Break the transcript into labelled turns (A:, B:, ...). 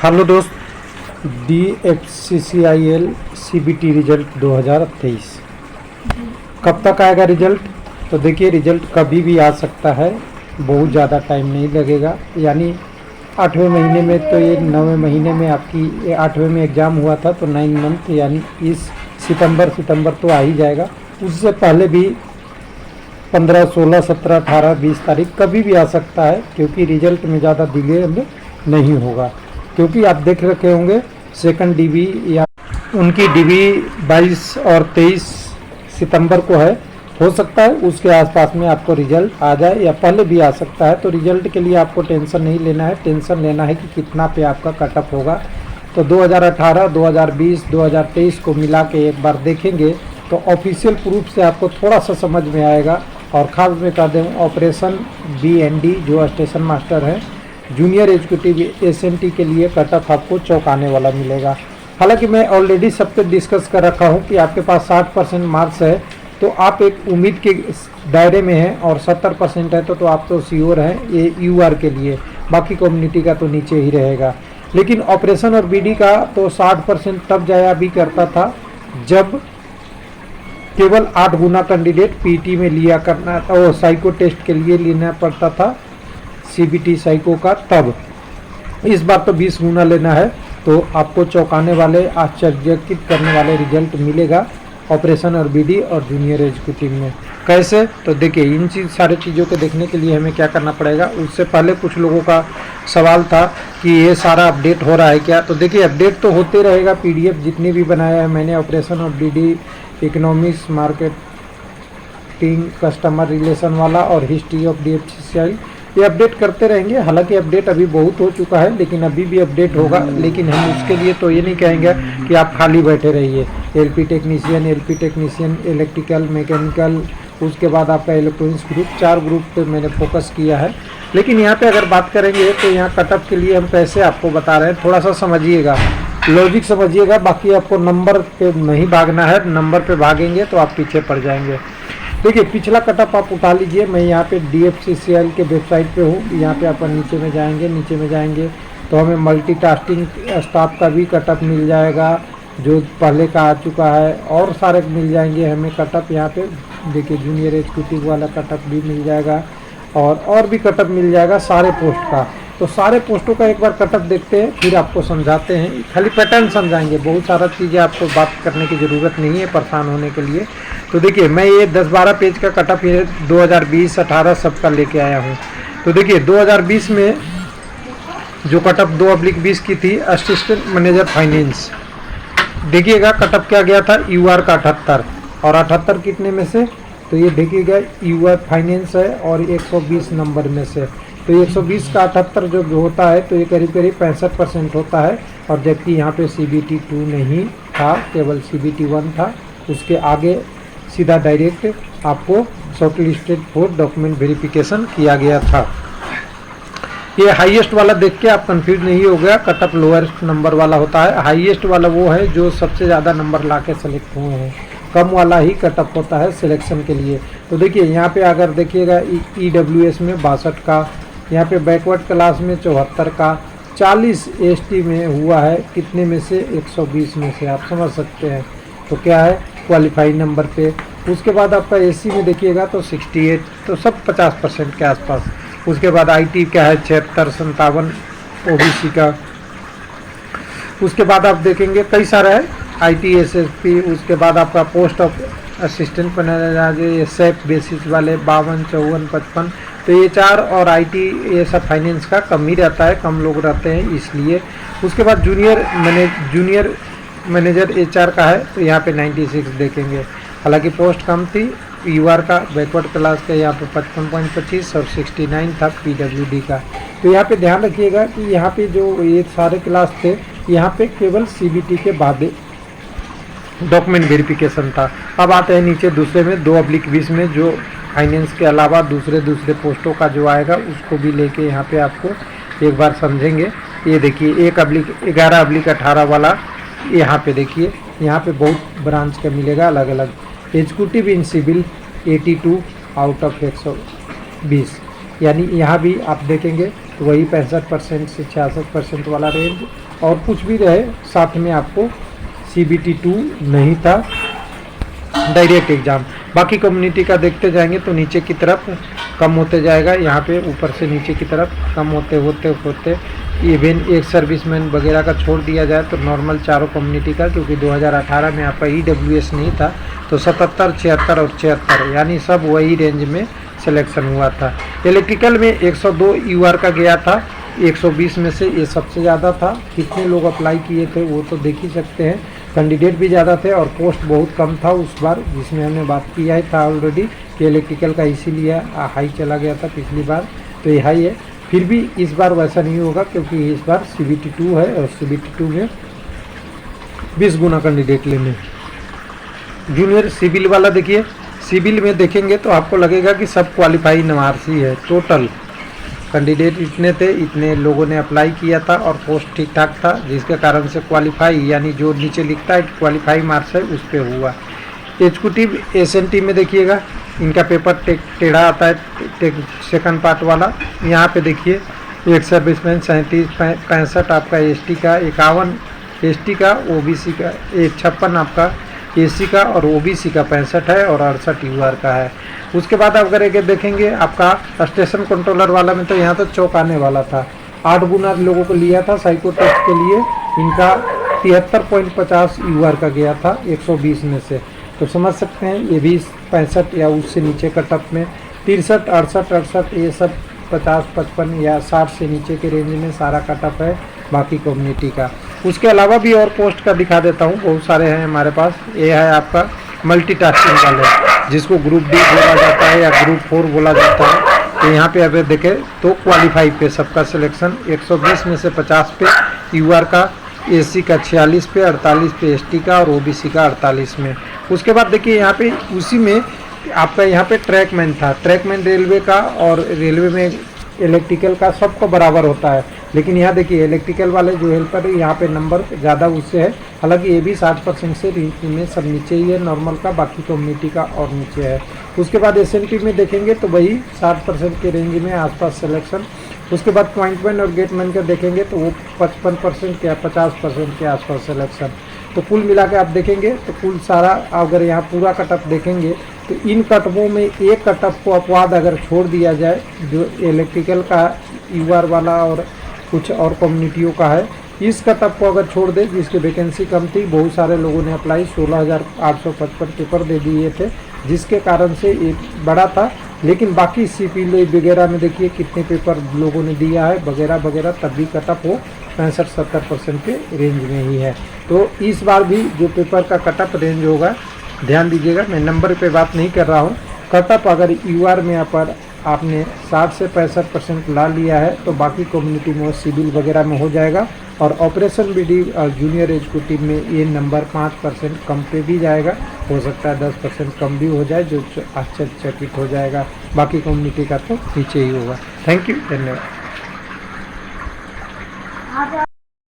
A: Hello दोस्त, DFCCIL CBT result 2023 कब तक आएगा रिजल्ट? तो देखिए, रिजल्ट कभी भी आ सकता है, बहुत ज़्यादा टाइम नहीं लगेगा। यानी 8वें महीने में, तो ये 9वें महीने में आपकी 8वें में एग्ज़ाम हुआ था, तो 9 मंथ यानी इस सितंबर तो आ ही जाएगा। उससे पहले भी 15, 16, 17, 18, 20 तारीख कभी भी आ सकता है, क्योंकि रिजल्ट में ज़्यादा डिले नहीं होगा। क्योंकि आप देख रखे होंगे सेकंड डीबी या उनकी डीबी 22 और 23 सितंबर को है। हो सकता है उसके आसपास में आपको रिजल्ट आ जाए या पहले भी आ सकता है। तो रिजल्ट के लिए आपको टेंशन नहीं लेना है, टेंशन लेना है कि कितना पे आपका कटअप होगा। तो 2018, 2020, 2023 को मिला के एक बार देखेंगे तो ऑफिशियल प्रूफ से आपको थोड़ा सा समझ में आएगा। और खास में कर दें, ऑपरेशन BND जो स्टेशन मास्टर है, जूनियर एग्जीक्यूटिव SNT के लिए कटअप आपको चौंकाने वाला मिलेगा। हालांकि मैं ऑलरेडी सब पे डिस्कस कर रखा हूं कि आपके पास 60% मार्क्स है तो आप एक उम्मीद के दायरे में हैं, और 70% है तो आप तो श्योर हैं ये UR के लिए। बाकी कम्युनिटी का तो नीचे ही रहेगा। लेकिन ऑपरेशन और BD का तो 60% तब जाया भी करता था जब केवल 8 गुना कैंडिडेट PT में लिया करना था, वो साइको टेस्ट के लिए लेना पड़ता था CBT साइको का। तब इस बार तो 20 गुना लेना है, तो आपको चौंकाने वाले, आश्चर्यचकित करने वाले रिजल्ट मिलेगा ऑपरेशन और BD और जूनियर एग्जीक्यूटिव में। कैसे? तो देखिए, इन सारी चीज़ों को देखने के लिए हमें क्या करना पड़ेगा। उससे पहले कुछ लोगों का सवाल था कि ये सारा अपडेट हो रहा है क्या? तो देखिए, अपडेट तो होते रहेगा। PDF जितने भी बनाया है मैंने, ऑपरेशन और BD, economics, marketing, customer relation वाला और हिस्ट्री ऑफ DFCCIL, ये अपडेट करते रहेंगे। हालांकि अपडेट अभी बहुत हो चुका है, लेकिन अभी भी अपडेट होगा। लेकिन हम उसके लिए तो ये नहीं कहेंगे कि आप खाली बैठे रहिए। LP टेक्नीशियन, इलेक्ट्रिकल, मैकेनिकल, उसके बाद आपका इलेक्ट्रॉनिक्स ग्रुप, 4 ग्रुप पे मैंने फोकस किया है। लेकिन यहाँ पे अगर बात करेंगे तो यहाँ कटअप के लिए हम कैसे आपको बता रहे हैं, थोड़ा सा समझिएगा, लॉजिक समझिएगा। बाकी आपको नंबर पे नहीं भागना है, नंबर पे भागेंगे तो आप पीछे पड़ जाएंगे। देखिए, पिछला कटअप आप उठा लीजिए। मैं यहाँ पे DFCCIL के वेबसाइट पे हूँ। यहाँ पे अपन नीचे में जाएंगे तो हमें मल्टीटास्किंग स्टाफ का भी कटअप मिल जाएगा, जो पहले का आ चुका है, और सारे मिल जाएंगे हमें कटअप। यहाँ पे देखिए, जूनियर एग्जीक्यूटिव वाला कटअप भी मिल जाएगा, और भी कटअप मिल जाएगा सारे पोस्ट का। तो सारे पोस्टों का एक बार कटअप देखते हैं, फिर आपको समझाते हैं। खाली पैटर्न समझाएंगे, बहुत सारा चीज़ें आपको बात करने की ज़रूरत नहीं है परेशान होने के लिए। तो देखिए, मैं ये 10-12 पेज का कटअप ये 2020-18 सबका लेके आया हूँ। तो देखिए, 2020 में जो कटअप 2/20 की थी, असिस्टेंट मैनेजर फाइनेंस, देखिएगा कटअप क्या गया था, UR का 78, और 78 कितने में से? तो ये देखिएगा UR फाइनेंस है और 120 नंबर में से। तो 120 का 78 जो होता है, तो ये करीब 65% होता है। और जबकि यहाँ पे CBT 2 नहीं था, केवल CBT 1 था। उसके आगे सीधा डायरेक्ट आपको short listed for document verification किया गया था। ये हाईएस्ट वाला देख के आप कंफ्यूज नहीं हो गया, कटअप लोएस्ट नंबर वाला होता है। हाईएस्ट वाला वो है जो सबसे ज़्यादा नंबर ला के सेलेक्ट हुए हैं, कम वाला ही कटअप होता है सिलेक्शन के लिए। तो देखिए, यहाँ पे अगर देखिएगा EWS में 62 का, यहाँ पे बैकवर्ड क्लास में 74 का, 40 ST में हुआ है, कितने में से? 120 में से। आप समझ सकते हैं तो क्या है, क्वालिफाइड नंबर पे। उसके बाद आपका SC में देखिएगा तो 68, तो सब 50% के आसपास। उसके बाद IT क्या है, 76, 57 OBC का। उसके बाद आप देखेंगे कई सारा है, IT SSP। उसके बाद आपका पोस्ट ऑफ असिस्टेंट मैनेजर, ये सेफ बेसिस वाले 52, 54, 55। तो ये 4 और IT ये सब फाइनेंस का कम ही रहता है, कम लोग रहते हैं इसलिए। उसके बाद जूनियर मैनेजर HR का है, तो यहाँ पे 96 देखेंगे। हालांकि पोस्ट कम थी। UR का बैकवर्ड क्लास का यहाँ पे 55.25 और 69 था PWD का। तो यहाँ पे ध्यान रखिएगा कि यहाँ पे जो ये सारे क्लास थे, यहाँ पे केवल CBT के बाद डॉक्यूमेंट वेरिफिकेशन था। अब आते हैं नीचे दूसरे में 2/20 में, जो फाइनेंस के अलावा दूसरे पोस्टों का जो आएगा उसको भी लेके यहाँ पे आपको एक बार समझेंगे। ये देखिए, 1/11/18 वाला, यहाँ पे देखिए, यहाँ पे बहुत ब्रांच का मिलेगा अलग अलग। Executive in civil 82 out of 120, यानी यहाँ भी आप देखेंगे तो वही 65% से 66% वाला रेंज, और कुछ भी रहे साथ में आपको CBT 2 नहीं था, डायरेक्ट एग्ज़ाम। बाकी कम्युनिटी का देखते जाएंगे तो नीचे की तरफ कम होते जाएगा, यहाँ पे ऊपर से नीचे की तरफ कम होते होते होते इवन एक सर्विसमैन वगैरह का छोड़ दिया जाए तो नॉर्मल चारों कम्युनिटी का, क्योंकि 2018 में आपका EWS नहीं था तो 77, 76 और 76 यानी सब वही रेंज में सिलेक्शन हुआ था। इलेक्ट्रिकल में 102 UR का गया था, 120 में से ये सबसे ज़्यादा था। कितने लोग अप्लाई किए थे वो तो देख ही सकते हैं, कैंडिडेट भी ज़्यादा थे और पोस्ट बहुत कम था उस बार, जिसमें हमने बात किया ही था ऑलरेडी कि इलेक्ट्रिकल का इसीलिए हाई चला गया था पिछली बार, तो ये हाई है। फिर भी इस बार वैसा नहीं होगा क्योंकि इस बार CBT 2 है और CBT 2 में 20 गुना कैंडिडेट लेने। जूनियर सिविल वाला देखिए, सिविल में देखेंगे तो आपको लगेगा कि सब क्वालिफाई नवारसी है। टोटल कैंडिडेट इतने थे, इतने लोगों ने अप्लाई किया था और पोस्ट ठीक ठाक था, जिसके कारण से क्वालिफाई यानी जो नीचे लिखता है कि क्वालिफाई मार्क्स है उस पर हुआ। एग्जीक्यूटिव SNT में देखिएगा इनका पेपर टेढ़ा आता है, सेकंड पार्ट वाला। यहाँ पे देखिए एक सर्विसमैन 37, 65 आपका ST का, 51 ST का, OBC का 56 आपका AC का और OBC का 65 है और 68 UR का है। उसके बाद अगर एक देखेंगे आपका स्टेशन कंट्रोलर वाला में तो यहाँ तो चौंक आने वाला था, 8 गुना लोगों को लिया था साइको टेस्ट के लिए, इनका 73.50 UR का गया था 120 में से। तो समझ सकते हैं ये भी 65 या उससे नीचे कटअप में 63, 68 ये सब 50, 55 या 60 से नीचे के रेंज में सारा कटअप है बाकी कम्युनिटी का। उसके अलावा भी और पोस्ट का दिखा देता हूँ, बहुत सारे हैं हमारे पास। ये है आपका मल्टीटास्किंग वाले, जिसको ग्रुप D बोला जाता है या ग्रुप 4 बोला जाता है। तो यहाँ पे अगर देखें तो क्वालिफाई पे सबका सिलेक्शन 120 में से 50 पे UR का, AC का 46 पे, 48 पे ST का और OBC का 48 में। उसके बाद देखिए यहाँ पे उसी में आपका यहाँ पे ट्रैकमैन था, ट्रैकमैन रेलवे का, और रेलवे में इलेक्ट्रिकल का सबको बराबर होता है, लेकिन यहाँ देखिए इलेक्ट्रिकल वाले जो हेल्पर है यहाँ पे नंबर ज़्यादा उससे है, हालांकि ये भी 60% से में सब नीचे ही है नॉर्मल का, बाकी कम्युनिटी का और नीचे है। उसके बाद SNT में देखेंगे तो वही 60% के रेंज में आसपास सिलेक्शन। उसके बाद पॉइंटमैन और गेटमैन का देखेंगे तो वो 55% या 50% के आसपास सिलेक्शन। तो कुल मिला के आप देखेंगे तो कुल सारा अगर यहाँ पूरा कटअप देखेंगे तो इन कटअपों में एक कटअप को अपवाद अगर छोड़ दिया जाए जो इलेक्ट्रिकल का UR वाला और कुछ और कम्युनिटियों का है, इस कटअप को अगर छोड़ दे जिसकी वैकेंसी कम थी, बहुत सारे लोगों ने अप्लाई 16,855 पेपर दे दिए थे, जिसके कारण से ये बड़ा था। लेकिन बाकी CP वगैरह में देखिए कितने पेपर लोगों ने दिया है वगैरह वगैरह, तब भी कटअप हो 65-70% के रेंज में ही है। तो इस बार भी जो पेपर का कटअप रेंज होगा ध्यान दीजिएगा, मैं नंबर पे बात नहीं कर रहा हूँ। कटअप अगर UR में पर आपने 60 से 65% ला लिया है तो बाकी कम्युनिटी में सिविल वगैरह में हो जाएगा, और ऑपरेशन BD और जूनियर एग्जीक्यूटिव में ये नंबर 5% कम पे भी जाएगा, हो सकता है 10% कम भी हो जाए, जो आश्चर्यचकित हो जाएगा। बाकी कम्युनिटी का तो नीचे ही होगा। थैंक यू, धन्यवाद।